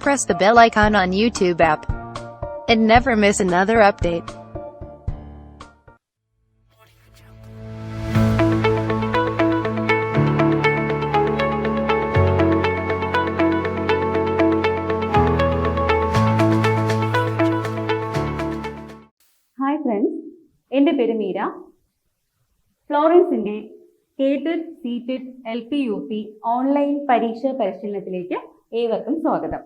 press the bell icon on YouTube app and never miss another update. Hi friends, എൻ്റെ പേര് Meera. ഫ്ലോറൻസിന്റെ K-TET C-TET LP-UP online പരീക്ഷാ പരിശീലനത്തിലേക്ക് ഏവർക്കും സ്വാഗതം.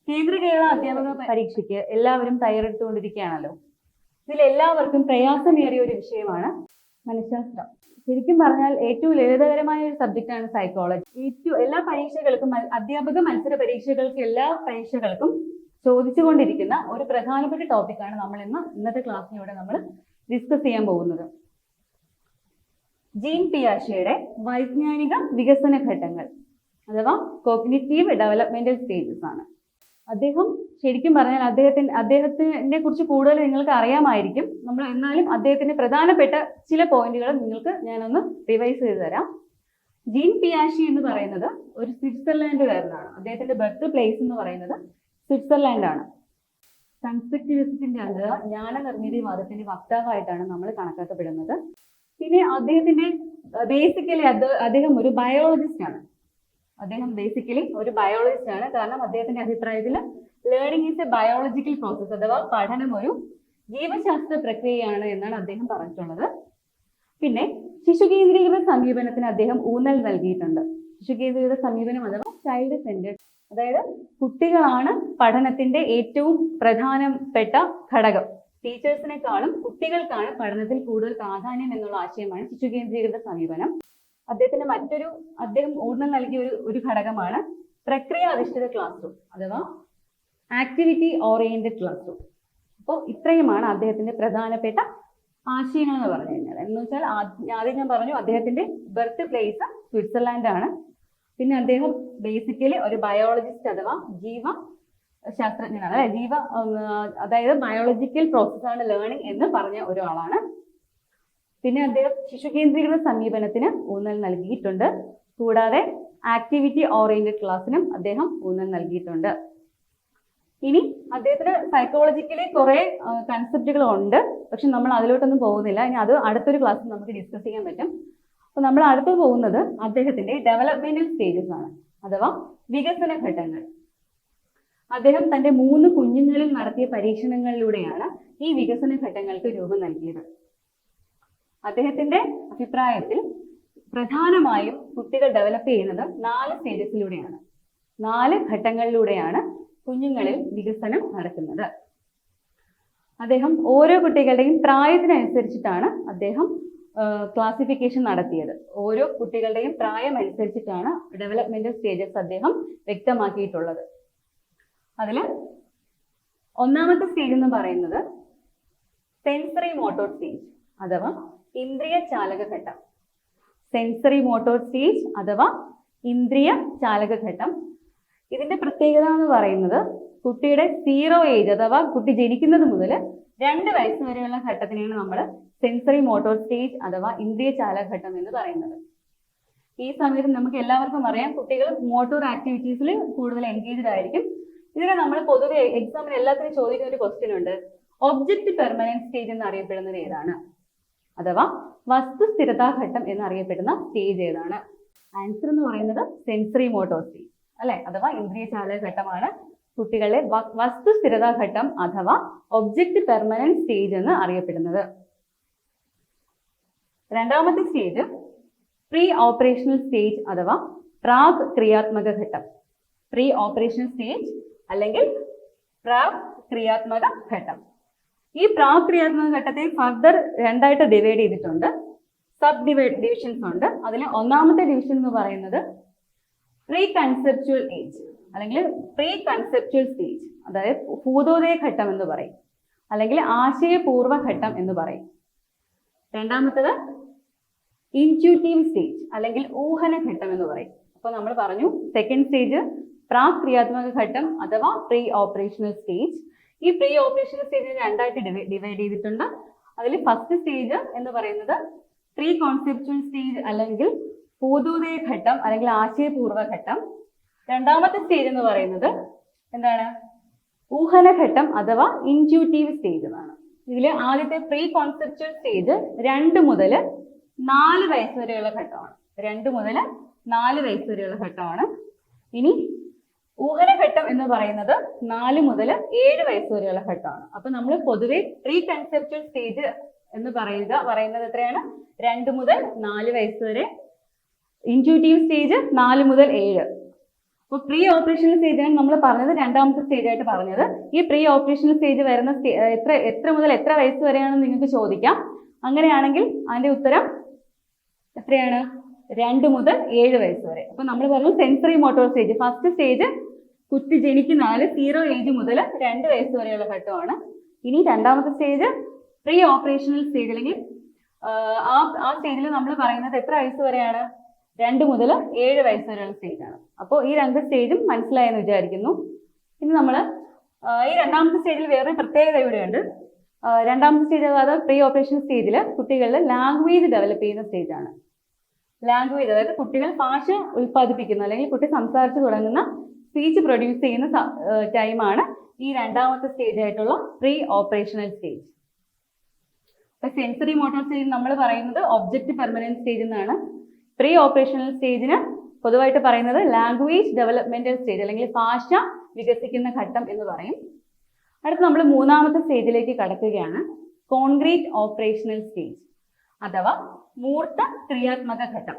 കേന്ദ്ര കേരള അധ്യാപക പരീക്ഷയ്ക്ക് എല്ലാവരും തയ്യാറെടുത്തുകൊണ്ടിരിക്കുകയാണല്ലോ. ഇതിൽ എല്ലാവർക്കും പ്രയാസമേറിയ ഒരു വിഷയമാണ് മനഃശാസ്ത്രം. ശരിക്കും പറഞ്ഞാൽ ഏറ്റവും ലളിതകരമായ ഒരു സബ്ജക്റ്റാണ് സൈക്കോളജി. എല്ലാ പരീക്ഷകൾക്കും, അധ്യാപക മത്സര പരീക്ഷകൾക്കും എല്ലാ പരീക്ഷകൾക്കും ചോദിച്ചുകൊണ്ടിരിക്കുന്ന ഒരു പ്രധാനപ്പെട്ട ടോപ്പിക്കാണ് നമ്മൾ ഇന്നത്തെ ക്ലാസ്സിലൂടെ നമ്മൾ ഡിസ്കസ് ചെയ്യാൻ പോകുന്നത്. ജീൻ പിയാഷെയുടെ വൈജ്ഞാനിക വികസന ഘട്ടങ്ങൾ അഥവാ കോഗ്നിറ്റീവ് ഡെവലപ്മെന്റൽ സ്റ്റേജസ് ആണ്. അദ്ദേഹം ശരിക്കും പറഞ്ഞാൽ അദ്ദേഹത്തിനെ കുറിച്ച് കൂടുതൽ നിങ്ങൾക്ക് അറിയാമായിരിക്കും. എന്നാലും അദ്ദേഹത്തിന്റെ പ്രധാനപ്പെട്ട ചില പോയിന്റുകൾ നിങ്ങൾക്ക് ഞാനൊന്ന് റിവൈസ് ചെയ്തു തരാം. ജീൻ പിയാഷെ എന്ന് പറയുന്നത് ഒരു സ്വിറ്റ്സർലാൻഡുകാരനാണ്. അദ്ദേഹത്തിന്റെ ബർത്ത് പ്ലേസ് എന്ന് പറയുന്നത് സ്വിറ്റ്സർലാൻഡ് ആണ്. കൺസ്ട്രക്റ്റിവിസത്തിന്റെ അഥവാ ജ്ഞാനനിർമ്മിതിവാദത്തിന്റെ വക്താവായിട്ടാണ് നമ്മൾ കണക്കാക്കപ്പെടുന്നത്. പിന്നെ അദ്ദേഹത്തിന്റെ അദ്ദേഹം ഒരു ബയോളജിസ്റ്റ് ആണ്. കാരണം അദ്ദേഹത്തിന്റെ അഭിപ്രായത്തിൽ learning is A biological process അഥവാ പഠനം ഒരു ജീവശാസ്ത്ര പ്രക്രിയയാണ് എന്നാണ് അദ്ദേഹം പറഞ്ഞിട്ടുള്ളത്. പിന്നെ ശിശുകേന്ദ്രീകൃത സമീപനത്തിന് അദ്ദേഹം ഊന്നൽ നൽകിയിട്ടുണ്ട്. ശിശുകേന്ദ്രീകൃത സമീപനം അഥവാ ചൈൽഡ് സെന്റേഡ്, അതായത് കുട്ടികളാണ് പഠനത്തിന്റെ ഏറ്റവും പ്രധാനപ്പെട്ട ഘടകം. ടീച്ചേഴ്സിനെക്കാളും കുട്ടികൾക്കാണ് പഠനത്തിൽ കൂടുതൽ പ്രാധാന്യം എന്നുള്ള ആശയമാണ് ശിശുകേന്ദ്രീകൃത സമീപനം. അദ്ദേഹം ഊന്നൽ നൽകിയ ഒരു ഘടകമാണ് പ്രക്രിയ അധിഷ്ഠിത ക്ലാസ് റൂം അഥവാ ആക്ടിവിറ്റി ഓറിയന്റഡ് ക്ലാസ് റൂം. അപ്പോൾ ഇത്രയുമാണ് അദ്ദേഹത്തിന്റെ പ്രധാനപ്പെട്ട ആശയങ്ങൾ എന്ന് പറഞ്ഞു കഴിഞ്ഞാൽ. എന്ന് വെച്ചാൽ ആദ്യം ഞാൻ പറഞ്ഞു അദ്ദേഹത്തിന്റെ ബർത്ത് പ്ലേസ് സ്വിറ്റ്സർലാൻഡ് ആണ്. പിന്നെ അദ്ദേഹം ബേസിക്കലി ഒരു ബയോളജിസ്റ്റ് അഥവാ ജീവശാസ്ത്രജ്ഞനാണ്. അതായത് ബയോളജിക്കൽ പ്രോസസ്സാണ് ലേണിംഗ് എന്ന് പറഞ്ഞ ഒരാളാണ്. പിന്നെ അദ്ദേഹം ശിശുകേന്ദ്രീകൃത സമീപനത്തിന് ഊന്നൽ നൽകിയിട്ടുണ്ട്. കൂടാതെ ആക്ടിവിറ്റി ഓറിയന്റഡ് ക്ലാസ്സിനും അദ്ദേഹം ഊന്നൽ നൽകിയിട്ടുണ്ട്. ഇനി അദ്ദേഹത്തിന് സൈക്കോളജിക്കലി കുറെ കൺസെപ്റ്റുകൾ ഉണ്ട്, പക്ഷെ നമ്മൾ അതിലോട്ടൊന്നും പോകുന്നില്ല. ഇനി അത് അടുത്തൊരു ക്ലാസ്സിൽ നമുക്ക് ഡിസ്കസ് ചെയ്യാൻ പറ്റും. അപ്പൊ നമ്മൾ അടുത്ത് പോകുന്നത് അദ്ദേഹത്തിന്റെ ഡെവലപ്മെന്റൽ സ്റ്റേജസ് ആണ് അഥവാ വികസന ഘട്ടങ്ങൾ. അദ്ദേഹം തന്റെ 3 കുഞ്ഞുങ്ങളിൽ നടത്തിയ പരീക്ഷണങ്ങളിലൂടെയാണ് ഈ വികസന ഘട്ടങ്ങൾക്ക് രൂപം നൽകിയത്. അദ്ദേഹത്തിന്റെ അഭിപ്രായത്തിൽ പ്രധാനമായും കുട്ടികൾ ഡെവലപ്പ് ചെയ്യുന്നത് 4 സ്റ്റേജസിലൂടെയാണ്, 4 ഘട്ടങ്ങളിലൂടെയാണ് കുഞ്ഞുങ്ങളിൽ വികസനം നടക്കുന്നത്. അദ്ദേഹം ഓരോ കുട്ടികളുടെയും പ്രായത്തിനനുസരിച്ചിട്ടാണ് അദ്ദേഹം ക്ലാസിഫിക്കേഷൻ നടത്തിയത്. ഓരോ കുട്ടികളുടെയും പ്രായം അനുസരിച്ചിട്ടാണ് ഡെവലപ്മെന്റൽ സ്റ്റേജസ് അദ്ദേഹം വ്യക്തമാക്കിയിട്ടുള്ളത്. അതിൽ ഒന്നാമത്തെ സ്റ്റേജ് എന്ന് പറയുന്നത് സെൻസറി മോട്ടോർ സ്റ്റേജ് അഥവാ ഇന്ദ്രിയ ചാലകഘട്ടം. സെൻസറി മോട്ടോർ സ്റ്റേജ് അഥവാ ഇന്ദ്രിയ ചാലകഘട്ടം. ഇതിന്റെ പ്രത്യേകത എന്ന് പറയുന്നത് കുട്ടിയുടെ 0 ഏജ് അഥവാ കുട്ടി ജനിക്കുന്നത് മുതൽ 2 വയസ്സ് വരെയുള്ള ഘട്ടത്തിനെയാണ് നമ്മൾ സെൻസറി മോട്ടോർ സ്റ്റേജ് അഥവാ ഇന്ദ്രിയ ചാലകഘട്ടം എന്ന് പറയുന്നത്. ഈ സമയത്ത് നമുക്ക് എല്ലാവർക്കും അറിയാം കുട്ടികൾ മോട്ടോർ ആക്ടിവിറ്റീസിൽ കൂടുതൽ എൻഗേജ്ഡ് ആയിരിക്കും. ഇതിനെ നമ്മൾ പൊതുവെ എക്സാമിന് എല്ലാത്തിനും ചോദിക്കുന്ന ഒരു ക്വസ്റ്റ്യൻ ഉണ്ട്, ഒബ്ജക്റ്റ് പെർമനന്റ് സ്റ്റേജ് എന്നറിയപ്പെടുന്നത് ഏതാണ്? അഥവാ വസ്തുസ്ഥിരതാഘട്ടം എന്നറിയപ്പെടുന്ന സ്റ്റേജ് ഏതാണ്? ആൻസർ എന്ന് പറയുന്നത് സെൻസറി മോട്ടോർ സ്റ്റേജ് അല്ലെ, അഥവാ ഇന്ദ്രിയ ചാലകഘട്ടമാണ് കുട്ടികളെ വസ്തുസ്ഥിരതാഘട്ടം അഥവാ ഒബ്ജക്റ്റ് പെർമനന്റ് സ്റ്റേജ് എന്ന് അറിയപ്പെടുന്നത്. രണ്ടാമത്തെ സ്റ്റേജ് പ്രീ ഓപ്പറേഷണൽ സ്റ്റേജ് അഥവാ പ്രാക് ക്രിയാത്മക ഘട്ടം. പ്രീ ഓപ്പറേഷണൽ സ്റ്റേജ് അല്ലെങ്കിൽ പ്രാക് ക്രിയാത്മക ഘട്ടം. ഈ പ്രാക് ക്രിയാത്മക ഘട്ടത്തെ ഫർദർ 2ആയിട്ട് ഡിവൈഡ് ചെയ്തിട്ടുണ്ട്. സബ് ഡിവിഷൻസ് ഉണ്ട്. അതിൽ ഒന്നാമത്തെ ഡിവിഷൻ എന്ന് പറയുന്നത് പ്രീ കൺസെപ്ച്വൽ ഏജ് അല്ലെങ്കിൽ പ്രീ കൺസെപ്ച്വൽ സ്റ്റേജ്, അതായത് ഭൂതോദയ ഘട്ടം എന്ന് പറയും, അല്ലെങ്കിൽ ആശയപൂർവ്വ ഘട്ടം എന്ന് പറയും. രണ്ടാമത്തത് ഇൻറ്റ്യൂട്ടീവ് സ്റ്റേജ് അല്ലെങ്കിൽ ഊഹന ഘട്ടം എന്ന് പറയും. അപ്പൊ നമ്മൾ പറഞ്ഞു സെക്കൻഡ് സ്റ്റേജ് പ്രാക് ക്രിയാത്മക ഘട്ടം അഥവാ പ്രീ ഓപ്പറേഷണൽ സ്റ്റേജ്. ഈ പ്രീ ഓപ്പറേഷണൽ സ്റ്റേജിനെ 2ആയിട്ട് ഡിവൈഡ് ചെയ്തിട്ടുണ്ട്. അതിൽ ഫസ്റ്റ് സ്റ്റേജ് എന്ന് പറയുന്നത് പ്രീ കോൺസെപ്ച്വൽ സ്റ്റേജ് അല്ലെങ്കിൽ ഭൂതോദയ ഘട്ടം അല്ലെങ്കിൽ ആശയപൂർവ്വ ഘട്ടം. രണ്ടാമത്തെ സ്റ്റേജ് എന്ന് പറയുന്നത് എന്താണ്? ഊഹനഘട്ടം അഥവാ ഇൻറ്റ്യൂട്ടീവ് സ്റ്റേജ് എന്നാണ്. ഇതിൽ ആദ്യത്തെ പ്രീ കോൺസെപ്ച്വൽ സ്റ്റേജ് 2 മുതൽ 4 വയസ്സ് വരെയുള്ള ഘട്ടമാണ്. 2 മുതൽ 4 വയസ്സ് വരെയുള്ള ഘട്ടമാണ്. ഇനി ഊഹനഘട്ടം എന്ന് പറയുന്നത് 4 മുതൽ 7 വയസ്സ് വരെയുള്ള ഘട്ടമാണ്. അപ്പൊ നമ്മൾ പൊതുവെ പ്രീ കൺസെപ്ച്വൽ സ്റ്റേജ് എന്ന് പറയുന്നത് എത്രയാണ്? 2 മുതൽ 4 വയസ്സ് വരെ. ഇൻറ്റ്യൂട്ടീവ് സ്റ്റേജ് 4 മുതൽ 7. അപ്പൊ പ്രീ ഓപ്പറേഷണൽ സ്റ്റേജാണ് നമ്മൾ പറഞ്ഞത്, രണ്ടാമത്തെ സ്റ്റേജ് ആയിട്ട് പറഞ്ഞത്. ഈ പ്രീ ഓപ്പറേഷണൽ സ്റ്റേജ് വരുന്ന എത്ര മുതൽ എത്ര വയസ്സ് വരെയാണെന്ന് നിങ്ങൾക്ക് ചോദിക്കാം. അങ്ങനെയാണെങ്കിൽ അതിന്റെ ഉത്തരം എത്രയാണ്? 2 മുതൽ 7 വയസ്സ് വരെ. അപ്പൊ നമ്മൾ പറഞ്ഞു sensory motor stage. First stage കുട്ടി ജനിക്കുന്ന 0 ഏജ് മുതൽ 2 വയസ്സ് വരെയുള്ള ഘട്ടമാണ്. ഇനി രണ്ടാമത്തെ സ്റ്റേജ് പ്രീ ഓപ്പറേഷണൽ സ്റ്റേജ്, അല്ലെങ്കിൽ ആ സ്റ്റേജിൽ നമ്മൾ പറയുന്നത് എത്ര വയസ്സ് വരെയാണ്? 2 മുതൽ 7 വയസ്സ് വരെയുള്ള സ്റ്റേജാണ്. അപ്പോൾ ഈ 2 സ്റ്റേജും മനസ്സിലായെന്ന് വിചാരിക്കുന്നു. ഇനി നമ്മൾ ഈ രണ്ടാമത്തെ സ്റ്റേജിൽ വേറെ പ്രത്യേകത ഇവിടെയുണ്ട്. രണ്ടാമത്തെ സ്റ്റേജ് അതായത് പ്രീ ഓപ്പറേഷണൽ സ്റ്റേജിൽ കുട്ടികളിൽ ലാംഗ്വേജ് ഡെവലപ്പ് ചെയ്യുന്ന സ്റ്റേജാണ്. ലാംഗ്വേജ് അതായത് കുട്ടികൾ ഭാഷ ഉൽപ്പാദിപ്പിക്കുന്ന അല്ലെങ്കിൽ കുട്ടി സംസാരിച്ചു തുടങ്ങുന്ന സ്പീച്ച് പ്രൊഡ്യൂസ് ചെയ്യുന്ന ടൈമാണ് ഈ രണ്ടാമത്തെ സ്റ്റേജ് ആയിട്ടുള്ള പ്രീ ഓപ്പറേഷണൽ സ്റ്റേജ്. അപ്പൊ സെൻസറി മോട്ടോർ സ്റ്റേജ് നമ്മൾ പറയുന്നത് ഒബ്ജക്റ്റ് പെർമനന്റ് സ്റ്റേജ് എന്നാണ്. പ്രീ ഓപ്പറേഷണൽ സ്റ്റേജിന് പൊതുവായിട്ട് പറയുന്നത് ലാംഗ്വേജ് ഡെവലപ്മെന്റൽ സ്റ്റേജ് അല്ലെങ്കിൽ ഭാഷ വികസിക്കുന്ന ഘട്ടം എന്ന് പറയും. അടുത്ത് നമ്മൾ മൂന്നാമത്തെ സ്റ്റേജിലേക്ക് കടക്കുകയാണ്, കോൺക്രീറ്റ് ഓപ്പറേഷണൽ സ്റ്റേജ് അഥവാ മൂർത്ത ക്രിയാത്മക ഘട്ടം.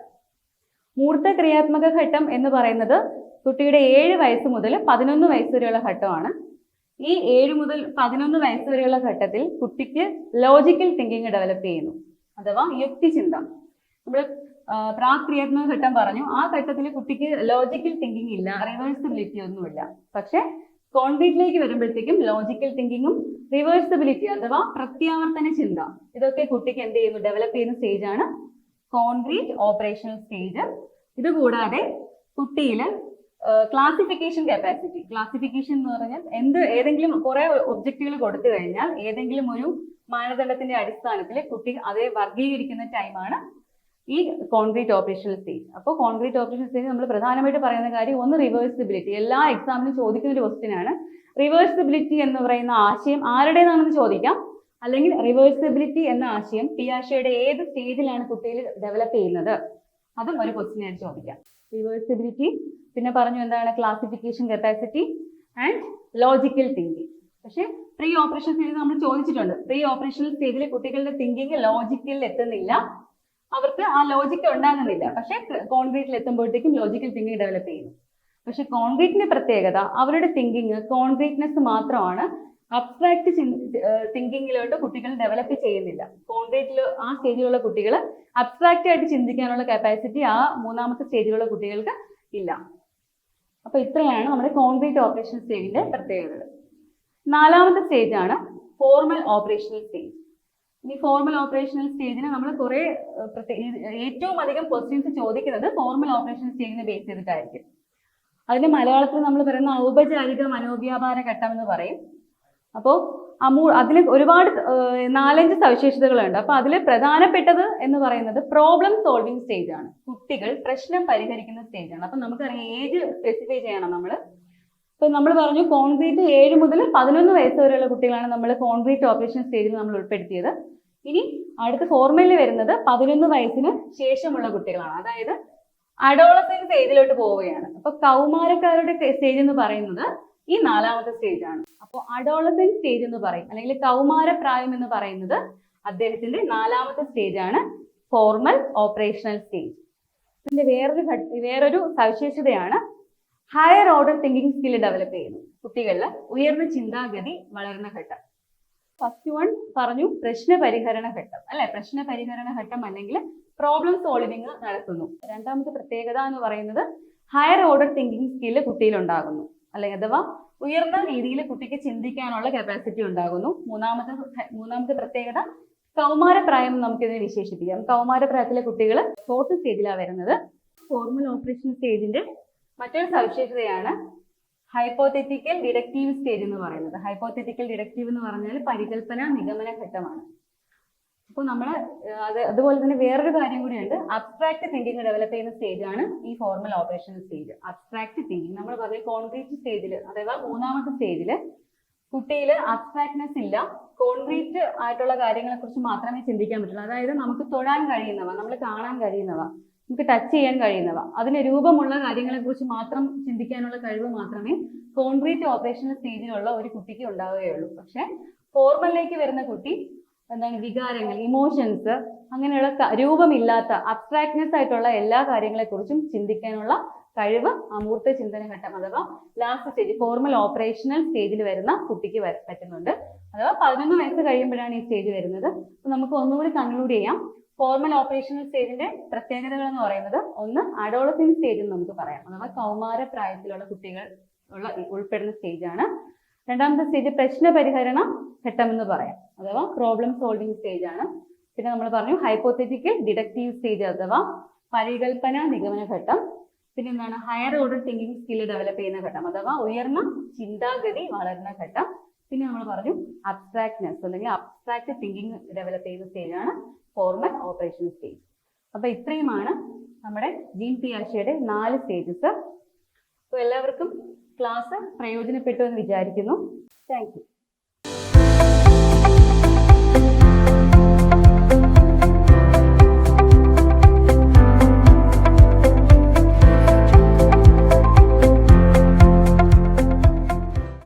മൂർത്ത ക്രിയാത്മക ഘട്ടം എന്ന് പറയുന്നത് കുട്ടിയുടെ 7 വയസ്സ് മുതൽ 11 വയസ്സ് വരെയുള്ള ഘട്ടമാണ്. ഈ 7 മുതൽ 11 വയസ്സ് വരെയുള്ള ഘട്ടത്തിൽ കുട്ടിക്ക് ലോജിക്കൽ തിങ്കിങ് ഡെവലപ്പ് ചെയ്യുന്നു അഥവാ യുക്തിചിന്ത. നമ്മൾ പ്രാക്രിയാത്മക ഘട്ടം പറഞ്ഞു. ആ ഘട്ടത്തിൽ കുട്ടിക്ക് ലോജിക്കൽ തിങ്കിങ് ഇല്ല, റിവേഴ്സിബിലിറ്റി ഒന്നുമില്ല. പക്ഷെ കോൺക്രീറ്റിലേക്ക് വരുമ്പോഴത്തേക്കും ലോജിക്കൽ തിങ്കിങ്ങും റിവേഴ്സിബിലിറ്റി അഥവാ പ്രത്യാവർത്തന ചിന്ത ഇതൊക്കെ കുട്ടിക്ക് എന്ത് ചെയ്യുന്നു? ഡെവലപ്പ് ചെയ്യുന്ന സ്റ്റേജാണ് കോൺക്രീറ്റ് ഓപ്പറേഷണൽ സ്റ്റേജ്. ഇതുകൂടാതെ കുട്ടിയിൽ ക്ലാസിഫിക്കേഷൻ കപ്പാസിറ്റി, ക്ലാസിഫിക്കേഷൻ എന്ന് പറഞ്ഞാൽ ഏതെങ്കിലും കുറെ ഒബ്ജക്റ്റുകൾ കൊടുത്തു കഴിഞ്ഞാൽ ഏതെങ്കിലും ഒരു മാനദണ്ഡത്തിന്റെ അടിസ്ഥാനത്തിൽ കുട്ടി അതേ വർഗീകരിക്കുന്ന ടൈമാണ് ഈ കോൺക്രീറ്റ് ഓപ്പറേഷണൽ സ്റ്റേജ്. അപ്പോൾ കോൺക്രീറ്റ് ഓപ്പറേഷണൽ സ്റ്റേജ് നമ്മൾ പ്രധാനമായിട്ട് പറയുന്ന കാര്യം ഒന്ന് റിവേഴ്സിബിലിറ്റി. എല്ലാ എക്സാമിനും ചോദിക്കുന്ന ഒരു ക്വസ്റ്റ്യൻ ആണ്. റിവേഴ്സിബിലിറ്റി എന്ന് പറയുന്ന ആശയം ആരുടേതാണെന്ന് ചോദിക്കാം. അല്ലെങ്കിൽ റിവേഴ്സിബിലിറ്റി എന്ന ആശയം പിയാഷയുടെ ഏത് സ്റ്റേജിലാണ് കുട്ടിയിൽ ഡെവലപ്പ് ചെയ്യുന്നത്, അതും ഒരു ക്വസ്റ്റ്യൻ ആയിട്ട് ചോദിക്കാം. റിവേഴ്സിബിലിറ്റി, പിന്നെ പറഞ്ഞു എന്താണ് classification capacity and logical thinking. പക്ഷെ പ്രീ ഓപ്പറേഷൻ സ്റ്റേജിൽ നമ്മൾ ചോദിച്ചിട്ടുണ്ട്, പ്രീ ഓപ്പറേഷണൽ സ്റ്റേജിലെ കുട്ടികളുടെ തിങ്കിങ് ലോജിക്കലിൽ എത്തുന്നില്ല, അവർക്ക് ആ ലോജിക്ക് ഉണ്ടാകുന്നില്ല. പക്ഷെ കോൺക്രീറ്റിൽ എത്തുമ്പോഴത്തേക്കും ലോജിക്കൽ തിങ്കിങ് ഡെവലപ്പ് ചെയ്യുന്നു. പക്ഷെ കോൺക്രീറ്റിന്റെ പ്രത്യേകത അവരുടെ തിങ്കിങ് കോൺക്രീറ്റ്നെസ് മാത്രമാണ്, അബ്സ്ട്രാക്ട് തിങ്കിങ്ങിലോട്ട് കുട്ടികൾ ഡെവലപ്പ് ചെയ്യുന്നില്ല. കോൺക്രീറ്റിൽ ആ സ്റ്റേജിലുള്ള കുട്ടികൾ അബ്സ്ട്രാക്റ്റ് ആയിട്ട് ചിന്തിക്കാനുള്ള കപ്പാസിറ്റി ആ മൂന്നാമത്തെ സ്റ്റേജിലുള്ള കുട്ടികൾക്ക് ഇല്ല. അപ്പൊ ഇത്രയാണ് നമ്മുടെ കോൺക്രീറ്റ് ഓപ്പറേഷണൽ സ്റ്റേജിന്റെ പ്രത്യേകതകൾ. നാലാമത്തെ സ്റ്റേജ് ആണ് ഫോർമൽ ഓപ്പറേഷണൽ സ്റ്റേജ്. ഈ ഫോർമൽ ഓപ്പറേഷണൽ സ്റ്റേജിന് നമ്മൾ കുറെ ഏറ്റവും അധികം ക്വസ്റ്റ്യൻസ് ചോദിക്കുന്നത് ഫോർമൽ ഓപ്പറേഷണൽ സ്റ്റേജിനെ ബേസ് ചെയ്തിട്ടായിരിക്കും. അതിന് മലയാളത്തിൽ നമ്മൾ പറയുന്ന ഔപചാരിക മനോവ്യാപാര ഘട്ടം എന്ന് പറയും. അപ്പോൾ അതിൽ ഒരുപാട് 4-5 സവിശേഷതകളുണ്ട്. അപ്പൊ അതിൽ പ്രധാനപ്പെട്ടത് എന്ന് പറയുന്നത് പ്രോബ്ലം സോൾവിങ് സ്റ്റേജ് ആണ്. കുട്ടികൾ പ്രശ്നം പരിഹരിക്കുന്ന സ്റ്റേജ് ആണ്. അപ്പൊ നമുക്കറിയാം ഏജ് സ്പെസിഫൈ ചെയ്യണം നമ്മൾ. ഇപ്പൊ നമ്മൾ പറഞ്ഞു കോൺക്രീറ്റ് 7 മുതൽ 11 വയസ്സ് വരെയുള്ള കുട്ടികളാണ് നമ്മൾ കോൺക്രീറ്റ് ഓപ്പറേഷൻ സ്റ്റേജിൽ നമ്മൾ ഉൾപ്പെടുത്തിയത്. ഇനി അടുത്ത ഫോർമലിൽ വരുന്നത് 11 വയസ്സിന് ശേഷമുള്ള കുട്ടികളാണ്, അതായത് അഡോളസെൻസ് സ്റ്റേജിലോട്ട് പോവുകയാണ്. അപ്പൊ കൗമാരക്കാരുടെ സ്റ്റേജ് എന്ന് പറയുന്നത് ഈ നാലാമത്തെ സ്റ്റേജ് ആണ്. അപ്പോൾ അഡോളസെൻസ് സ്റ്റേജ് എന്ന് പറയും, അല്ലെങ്കിൽ കൗമാരപ്രായം എന്ന് പറയുന്നത് അദ്ദേഹത്തിന്റെ നാലാമത്തെ സ്റ്റേജ് ആണ് ഫോർമൽ ഓപ്പറേഷണൽ സ്റ്റേജ്. ഇതിന്റെ വേറൊരു സവിശേഷതയാണ് higher order thinking skill develop ചെയ്യുന്നു. കുട്ടികളിൽ ഉയർന്ന ചിന്താഗതി വളരുന്ന ഘട്ടം. ഫസ്റ്റ് വൺ പറഞ്ഞു പ്രശ്നപരിഹരണ ഘട്ടം, അല്ലെ? പ്രശ്നപരിഹരണ ഘട്ടം അല്ലെങ്കിൽ പ്രോബ്ലം സോൾവിങ് നടത്തുന്നു. രണ്ടാമത്തെ പ്രത്യേകത എന്ന് പറയുന്നത് ഹയർ ഓർഡർ തിങ്കിങ് സ്കില്ല് കുട്ടിയിൽ ഉണ്ടാകുന്നു, അല്ലെങ്കിൽ അഥവാ ഉയർന്ന രീതിയിൽ കുട്ടിക്ക് ചിന്തിക്കാനുള്ള കപ്പാസിറ്റി ഉണ്ടാകുന്നു. മൂന്നാമത്തെ പ്രത്യേകത കൗമാരപ്രായം നമുക്കിതിനെ വിശേഷിപ്പിക്കാം. കൗമാരപ്രായത്തിലെ കുട്ടികൾ ഫോർത്ത് സ്റ്റേജിലാണ് വരുന്നത്. ഫോർമൽ ഓപ്പറേഷൻ സ്റ്റേജിന്റെ മറ്റൊരു സവിശേഷതയാണ് ഹൈപ്പോതെറ്റിക്കൽ ഡിഡക്റ്റീവ് സ്റ്റേജ് എന്ന് പറയുന്നത്. ഹൈപ്പോതെറ്റിക്കൽ ഡിഡക്റ്റീവ് എന്ന് പറഞ്ഞാൽ പരികൽപ്പന നിഗമന ഘട്ടമാണ്. അപ്പോൾ നമ്മൾ അതുപോലെ തന്നെ വേറൊരു കാര്യം കൂടിയുണ്ട്. അബ്സ്ട്രാക്ട് തിങ്കിങ് ഡെവലപ്പ് ചെയ്യുന്ന സ്റ്റേജ് ആണ് ഈ formal operational stage. Abstract thinking നമ്മൾ പറയും കോൺക്രീറ്റ് സ്റ്റേജിൽ, അഥവാ മൂന്നാമത്തെ സ്റ്റേജിൽ കുട്ടിയിൽ അബ്സ്ട്രാക്ട്നെസ് ഇല്ല, കോൺക്രീറ്റ് ആയിട്ടുള്ള കാര്യങ്ങളെ കുറിച്ച് മാത്രമേ ചിന്തിക്കാൻ പറ്റുള്ളൂ. അതായത് നമുക്ക് തൊടാൻ കഴിയുന്നവ, നമ്മൾ കാണാൻ കഴിയുന്നവ, നമുക്ക് ടച്ച് ചെയ്യാൻ കഴിയുന്നവ, അതിന് രൂപമുള്ള കാര്യങ്ങളെ കുറിച്ച് മാത്രം ചിന്തിക്കാനുള്ള കഴിവ് മാത്രമേ കോൺക്രീറ്റ് ഓപ്പറേഷണൽ സ്റ്റേജിലുള്ള ഒരു കുട്ടിക്ക് ഉണ്ടാവുകയുള്ളൂ. പക്ഷെ ഫോർമലിലേക്ക് വരുന്ന കുട്ടി എന്താണ്, വികാരങ്ങൾ, ഇമോഷൻസ്, അങ്ങനെയുള്ള രൂപമില്ലാത്ത അബ്സ്ട്രാക്ട്നെസ് ആയിട്ടുള്ള എല്ലാ കാര്യങ്ങളെ കുറിച്ചും ചിന്തിക്കാനുള്ള കഴിവ് അമൂർത്ത ചിന്തന ഘട്ടം അഥവാ ലാസ്റ്റ് സ്റ്റേജ് ഫോർമൽ ഓപ്പറേഷണൽ സ്റ്റേജിൽ വരുന്ന കുട്ടിക്ക് പറ്റുന്നുണ്ട്. അഥവാ 11 വയസ്സ് കഴിയുമ്പോഴാണ് ഈ സ്റ്റേജ് വരുന്നത്. അപ്പൊ നമുക്ക് ഒന്നുകൂടി കൺക്ലൂഡ് ചെയ്യാം. ഫോർമൽ ഓപ്പറേഷണൽ സ്റ്റേജിന്റെ പ്രത്യേകതകൾ എന്ന് പറയുന്നത്, ഒന്ന് അഡോളസെന്റ് സ്റ്റേജ് എന്ന് നമുക്ക് പറയാം, അഥവാ കൗമാര പ്രായത്തിലുള്ള കുട്ടികൾ ഉൾപ്പെടുന്ന സ്റ്റേജ് ആണ്. രണ്ടാമത്തെ സ്റ്റേജ് പ്രശ്ന പരിഹരണ ഘട്ടം എന്ന് പറയാം, അഥവാ പ്രോബ്ലം സോൾവിംഗ് സ്റ്റേജ് ആണ്. പിന്നെ നമ്മൾ പറഞ്ഞു ഹൈപ്പോത്തറ്റിക്കൽ ഡിഡക്റ്റീവ് സ്റ്റേജ് അഥവാ പരികൽപ്പന നിഗമന ഘട്ടം. പിന്നെ എന്താണ്, higher order thinking skill develop ചെയ്യുന്ന ഘട്ടം അഥവാ ഉയർന്ന ചിന്താഗതി വളരുന്ന ഘട്ടം. പിന്നെ നമ്മൾ പറഞ്ഞു അബ്സ്ട്രാക്ട്നെസ് അല്ലെങ്കിൽ അബ്സ്ട്രാക്ട് തിങ്കിങ് ഡെവലപ്പ് ചെയ്യുന്ന സ്റ്റേജ് ആണ് ഫോർമൽ ഓപ്പറേഷണൽ സ്റ്റേജ്. അപ്പൊ ഇത്രയുമാണ് നമ്മുടെ ജീൻ പിയാഷെയുടെ 4 സ്റ്റേജസ്. അപ്പോൾ എല്ലാവർക്കും ക്ലാസ് പ്രയോജനപ്പെട്ടു എന്ന് വിചാരിക്കുന്നു. Thank you.